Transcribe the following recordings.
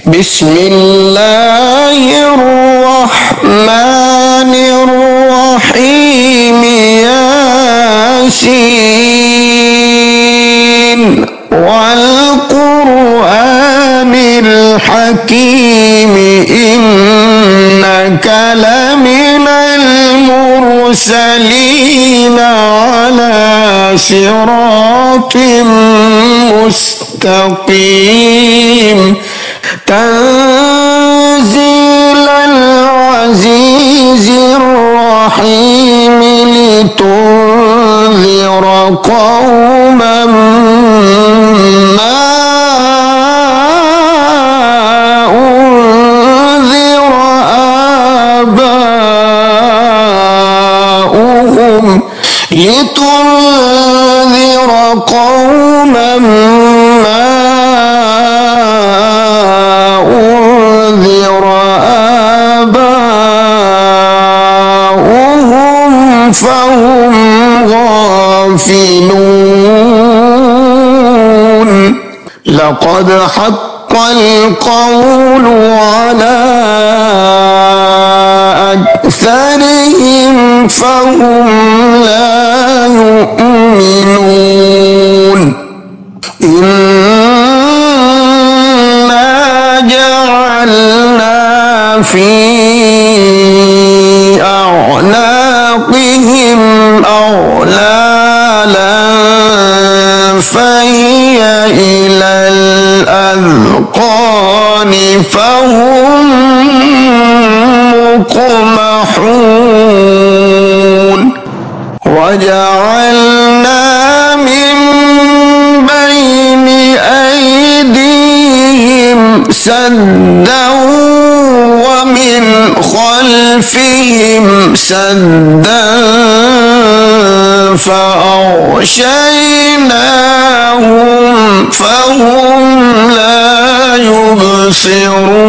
بسم الله الرحمن الرحيم ياسين والقرآن الحكيم إنك لمن المرسلين على صراط مستقيم تنزيل العزيز الرحيم لتنذر قوما ما أنذر آباؤهم لتنذر قوما ما أنذر آباؤهم فهم غافلون لقد حق القول على أكثرهم فهم لا يؤمنون إنا جعلنا في أعناقهم أغلالا فهي إلى الأذقان فهم مقمحون وجعلنا من بين أيديهم سدا ومن خلفهم سدا فأغشيناهم فهم لا يبصرون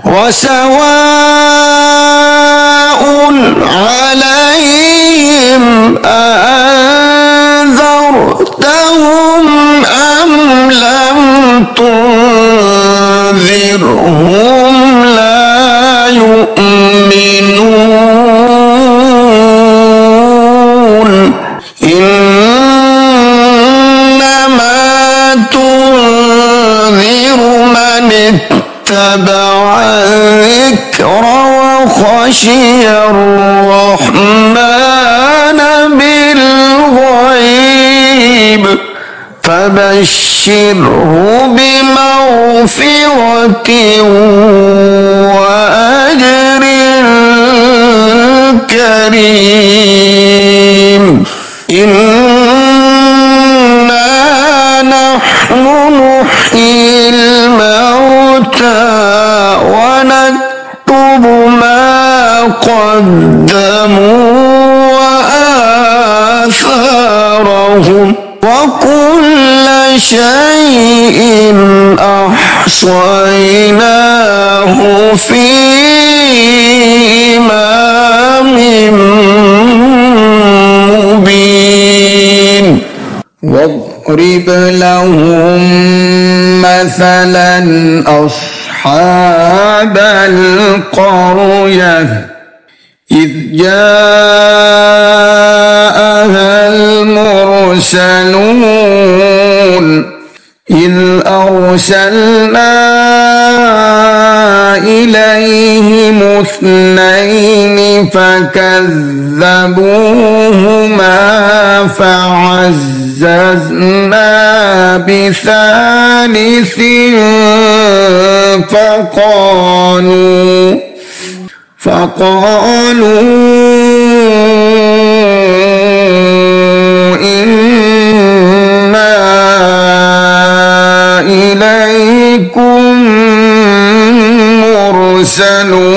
وسواء عليهم أأنذرتهم أم لم تنذرهم لا يؤمنون إنما تنذر من اتبع الذكر وخشي الرحمن بالغيب فبشره بمغفرة وأجر كريم إنا نحن نحيي الموتى ونكتب ما قدموا وآثارهم وكل شيء أحصيناه في إمام مبين واضرب لهم مثلا أصحاب القرية إذ جاءها المرسلون إذ أرسلنا إليهم اثنين فكذبوهما فعززنا بثالث فقالوا إنا إليكم مرسلون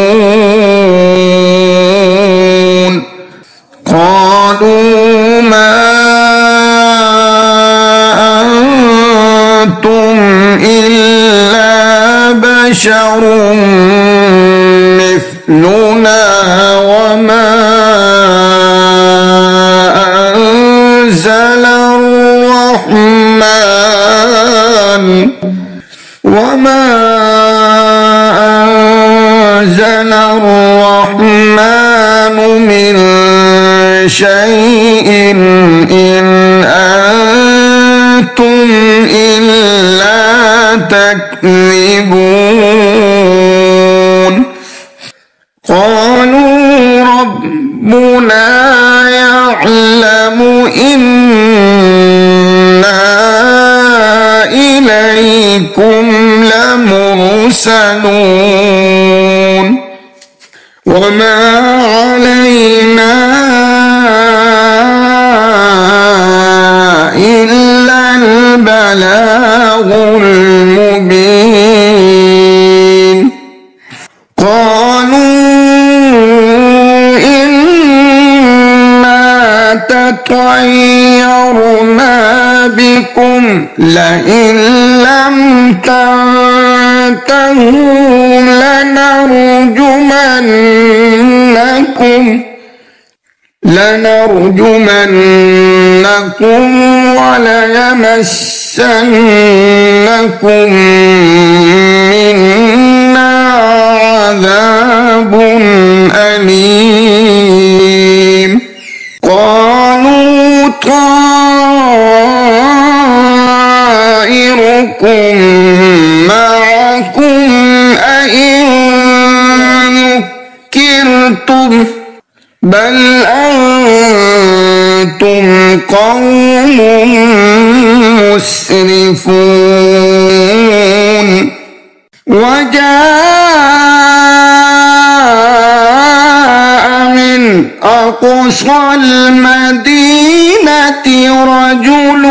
قالوا ما أنتم إلا بشر مثلنا وما أنزل الرحمن وما أنزل الرحمن من شيء إن أنتم إلا تكذبون قالوا ربنا يعلم إنا إليكم لمرسلون وما علينا إلا البلاغ المبين قالوا إنا تطيرنا بكم لئن لم تنتهوا لنرجمنكم وليمسنكم منا عذاب أليم قالوا طائركم معكم أئن ذكرتم بل أنتم قوم مسرفون وجاء من أقصى المدينة رجل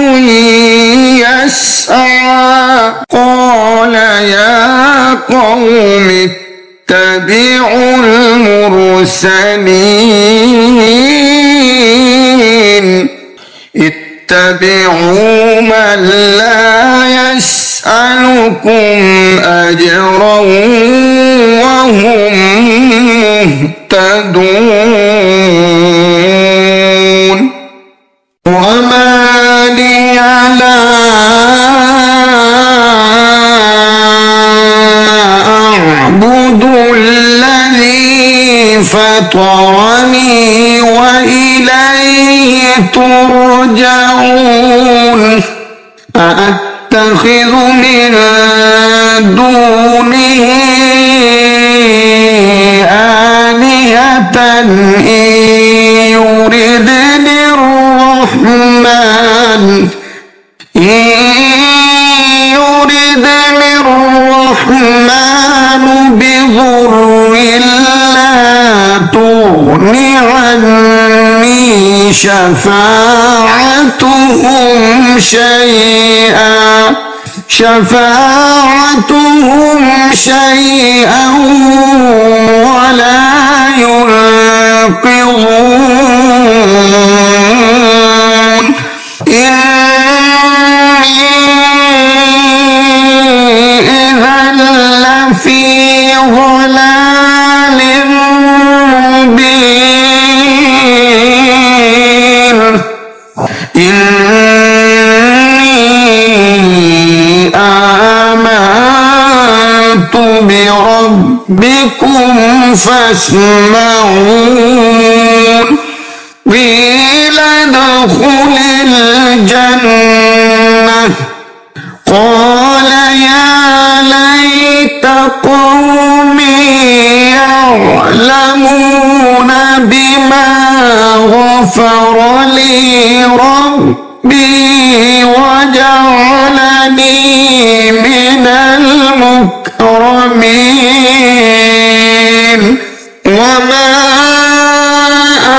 يسعى قال يا قوم اتبعوا المرسلين اتبعوا من لا يسألكم أجرا وهم مهتدون وما لي لا أعبد الذي فطرني وإليه ترجعون أأتخذ من دونه آلهة إن يردني الرحمن بضر لا تغن عني شفاعتهم شيئا ولا ينقذون إني إذا لفي ضلال مبين إني آمنت بربكم فاسمعون قيل ادخل الجنة قال يا ليت قومي يعلمون بما غفر لي ربي وجعلني من المكرمين وما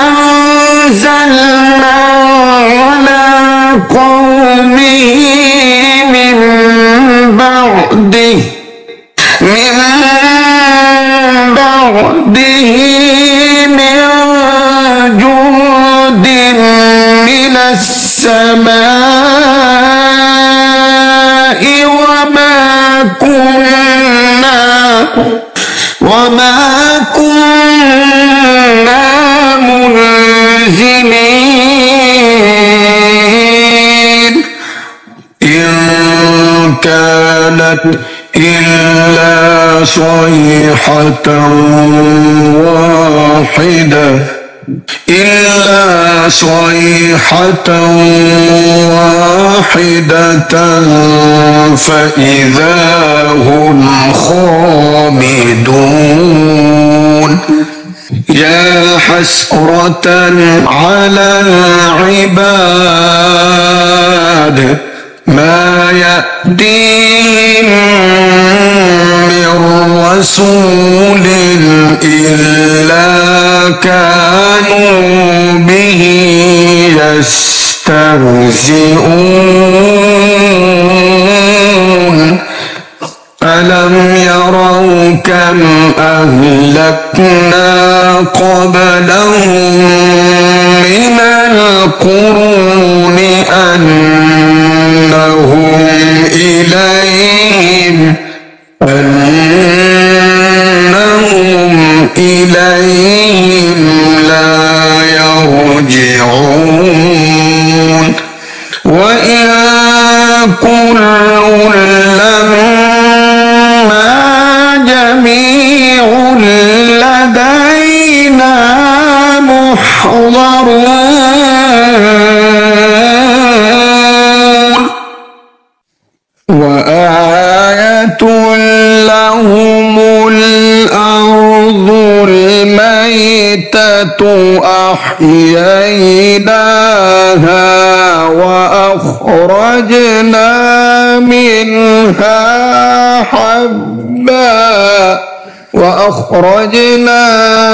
أنزلنا على قومه من بعده من جند من السماء وما كنا منزلين إن كانت إلا صيحة واحدة إلا صيحة واحدة فإذا هم خامدون يا حسرة على العباد ما يأتيهم من رسول إلا كانوا به يستهزئون ألم يروا كم أهلكنا قبلهم من القرون أنهم إليهم لا يرجعون وإن كل لما جميع لدينا محضرون وآية لهم الأرض الميتة أحييناها وأخرجنا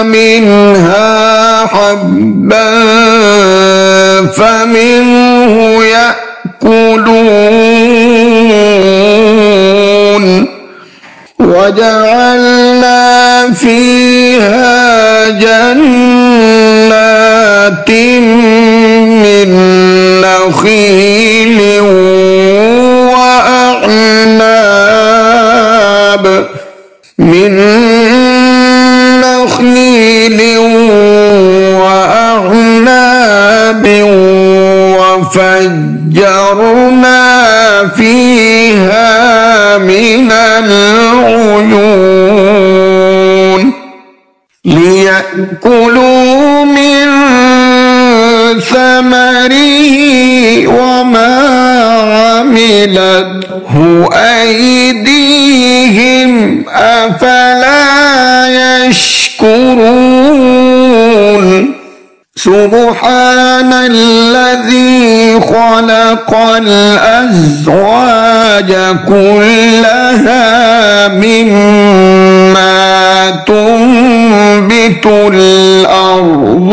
منها حبا فمنه يأكلون وجعلنا فيها جنات من نخيل وأعناب وفجرنا فيها من العيون ليأكلوا من ثمره وما عملته أيديهم أفلا يشكرون سبحان الذي خلق الأزواج كلها مما تنبت الأرض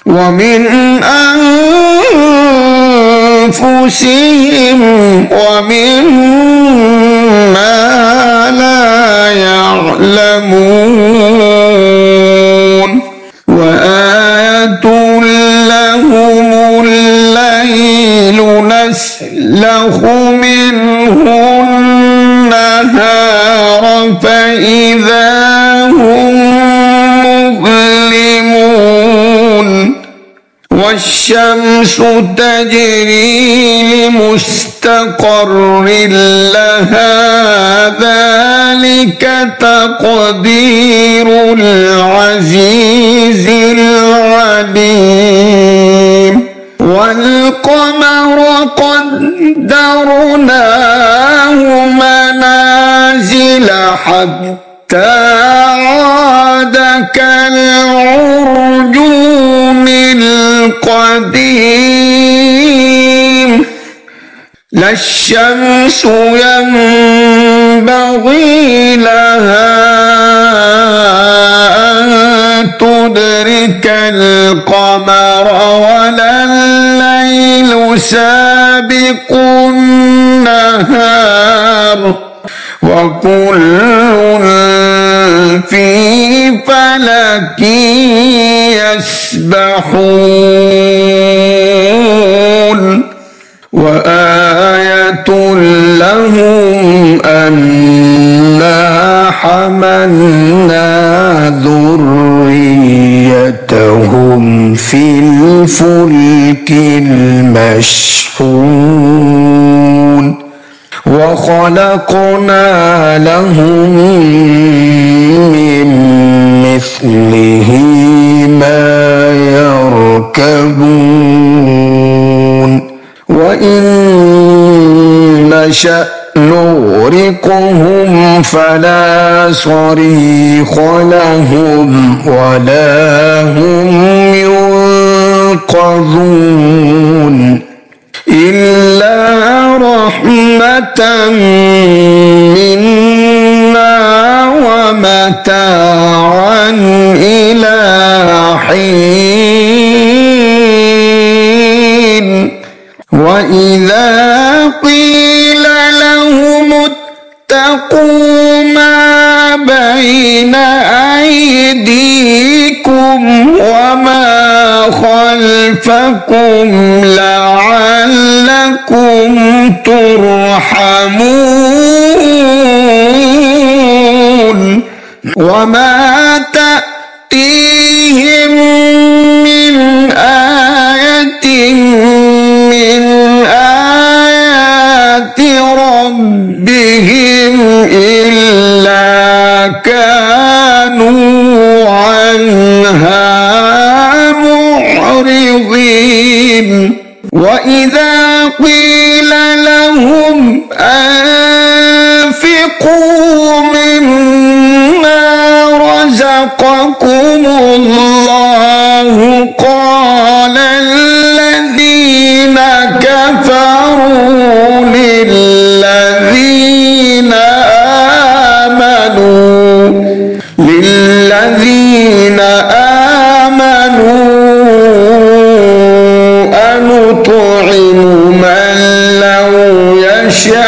ومن أنفسهم ومما لا يعلمون وآية لهم الليل نسلخ منه النهار فإذا هم مظلمون والشمس تجري لمستقر لها ذلك تقدير العزيز العليم والقمر قدرناه منازل حتى عاد كالعرجون القديم لا الشمس ينبغي لها أن تدرك القمر ولا الليل سابق النهار وكل في فلك يسبحون وآية لهم أنا حملنا ذريتهم في الفلك المشحون وخلقنا لهم من مثله ما يركبون وإن نشأ نغرقهم فلا صريخ لهم ولا هم ينقذون إلا رحمة منا ومتاعا إلى حين وإذا قيل لهم اتقوا ما بين أيديكم وما خلفكم لعلكم ترحمون وما تأتيهم من آية من آيات ربهم إلا كانوا عنها معرضين وإذا قيل لهم أنفقوا مما رزقكم الله قال الذين كفروا للذين آمنوا أنطعم من لو يشاء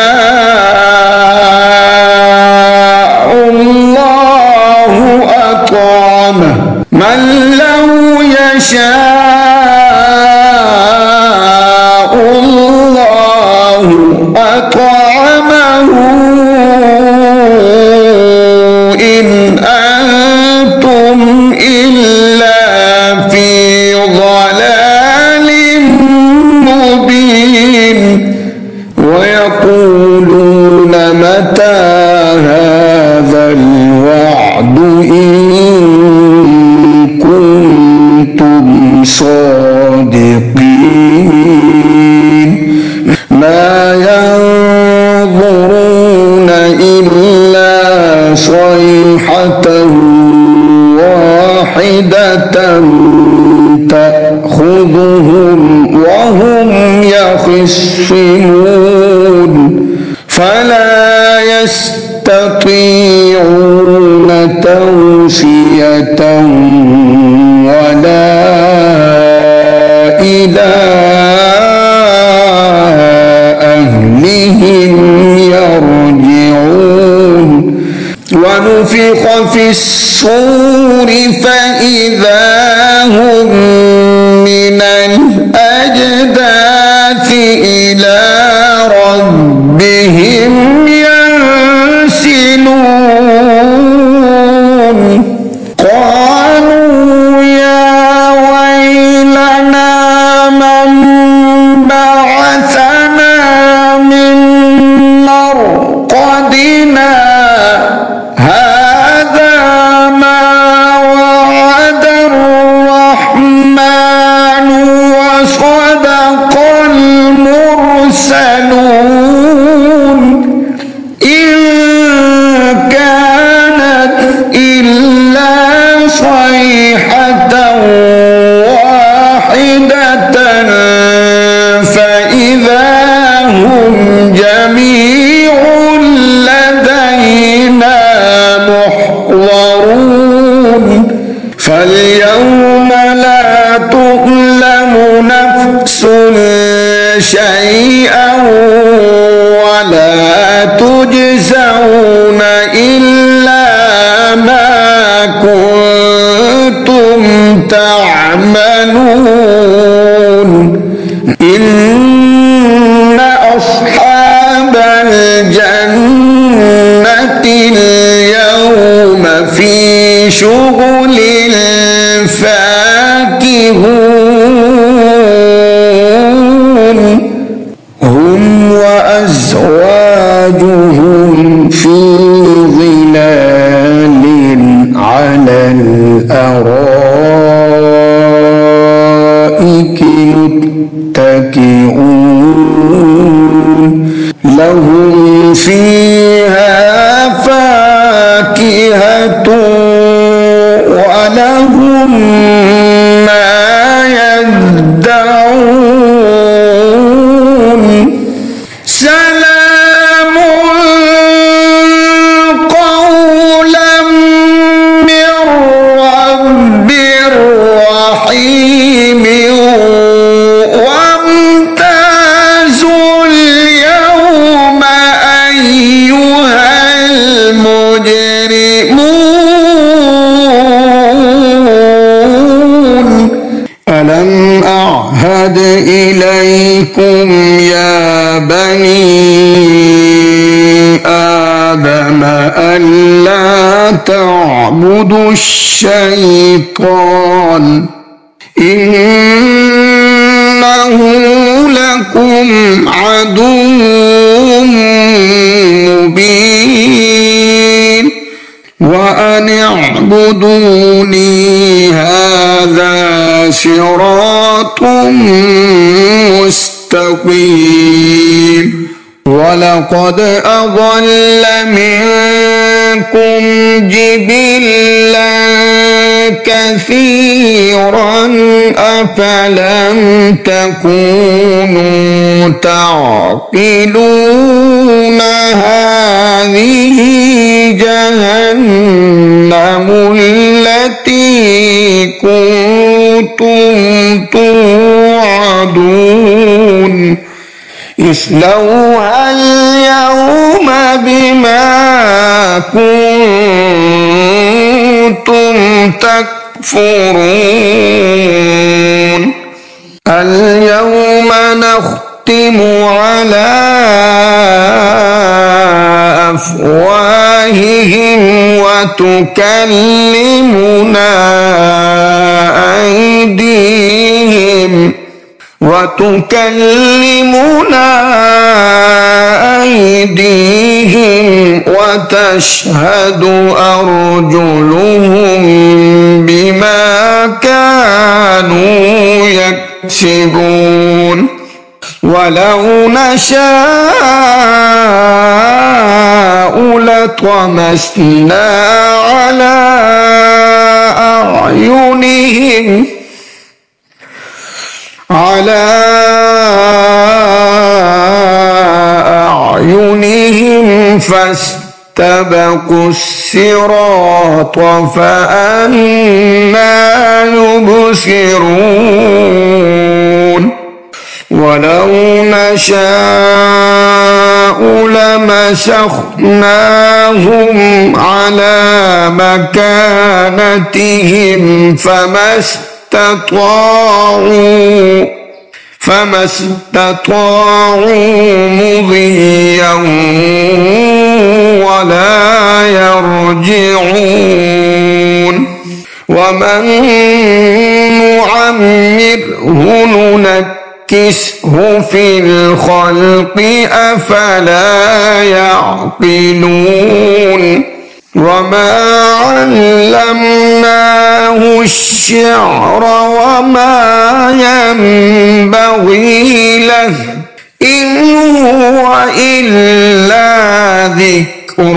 الله أطعمه من لو يشاء الله أطعمه إن أنتم إلا في ضلال مبين ويقولون متى هذا الوعد إن كنتم صادقين ما ينظرون إلا صيحة واحدة تأخذهم وهم يخصمون فلا يستطيعون توصية ولا إلى أهلهم يرجعون ونفخ في الصور فإذا هم من الأجداث إلى ربهم ينسلون قالوا يا ويلنا من بعثنا من مرقدنا هذا ما وعد الرحمن وصدق المرسلون إن كانت إلا صيحة واحدة فإذا هم جميع لدينا محضرون فاليوم لا تظلم نفس شيئا ولا تجزون إلا ما كنتم تعملون إن أصحاب الجنة اليوم في شغل فاكهون متكئون لهم فيها فاكهة ولهم ما يدعون سلام قولا من رب رحيم وامتازوا اليوم أيها المجرمون ألم أعهد إليكم يا بني آدم ألا تعبدوا الشيطان إنه لكم عدو مبين وأن اعبدوني هذا صراط مستقيم ولقد أضل منكم جبلا كثيرا أفلم تكونوا تعقلون هذه جهنم التي كنتم توعدون اصلوها اليوم بما كنتم تكفرون اليوم نختم على أفواههم وتكلمنا أيديهم وتشهد أرجلهم بما كانوا يكسبون ولو نشاء لطمسنا على أعينهم فاستبقوا الصراط فأنى يبصرون ولو نشاء لمسخناهم على مكانتهم فما استطاعوا مضيا ولا يرجعون ومن نعمره ننكسه في الخلق أفلا يعقلون وما علمناه الشعر وما ينبغي له إن هو إلا ذكر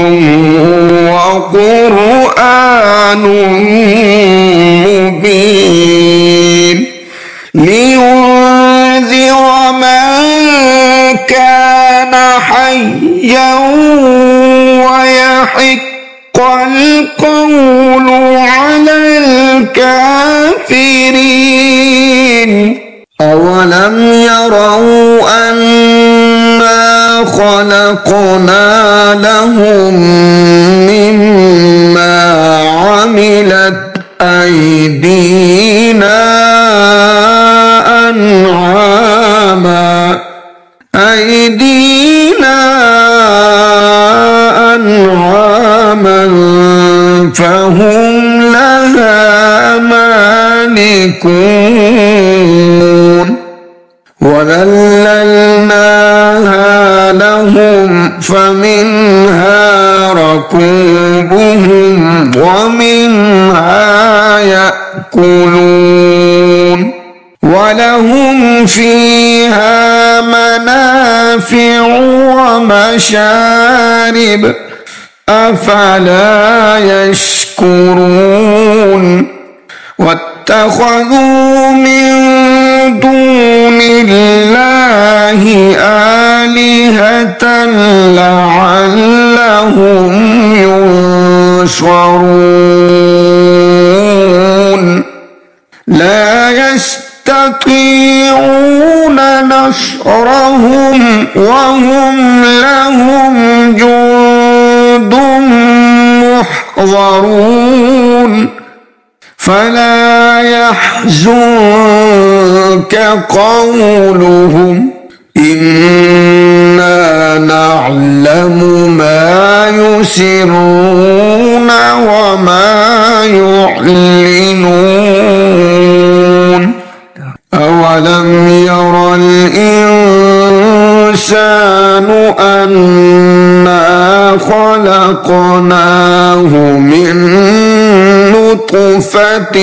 وقرآن مبين لينذر من كان حيا ويحق القول على الكافرين أولم يروا أنا خلقنا لهم مما عملت أيدينا أنعاما فهم لها مالكون وذللناها لهم فمنها ركوبهم ومنها يأكلون ولهم فيها منافع ومشارب أفلا يشكرون واتخذوا من دون الله آلهة لعلهم ينصرون لا يستطيعون نصرهم وهم لهم جند محضرون فلا يحزنك قولهم إنا نعلم ما يسرون وما يعلنون أولم ير الإنسان أنا خلقناه من نطفة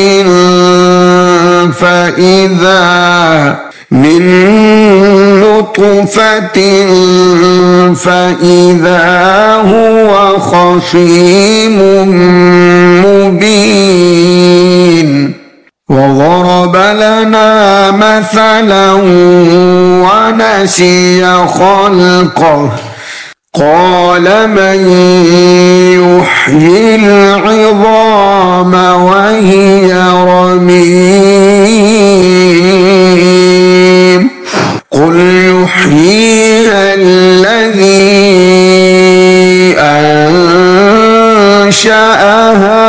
فإذا هو خصيم مبين وضرب لنا مثلا ونسي خلقه قال من يحيي العظام وهي رميم قل يحييها الذي أنشأها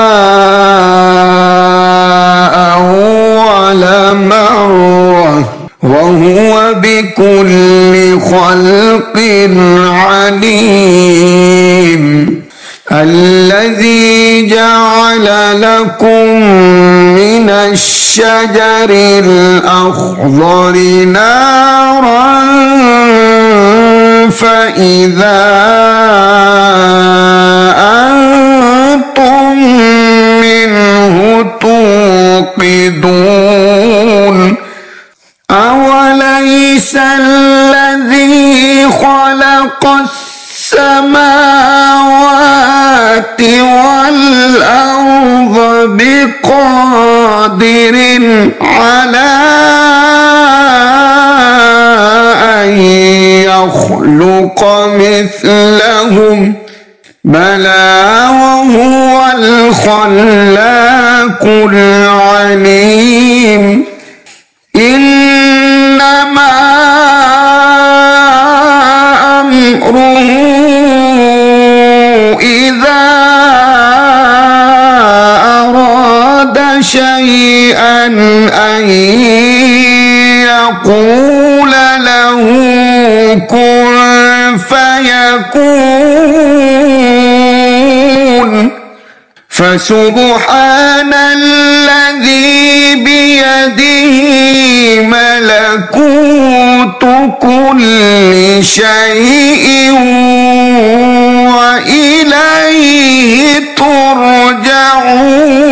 أول مرة وهو بكل خلق عليم الذي جعل لكم من الشجر الأخضر نارا فإذا أنتم منه توقدون أوليس الذي خلق السماوات والأرض بقادر على أن يخلق مثلهم بلى وهو الخلاق العليم إنما أمره إذا أراد شيئا أن يقول له كن فيكون فسبحان الذي بيده ملكوت كل شيء وإليه ترجعون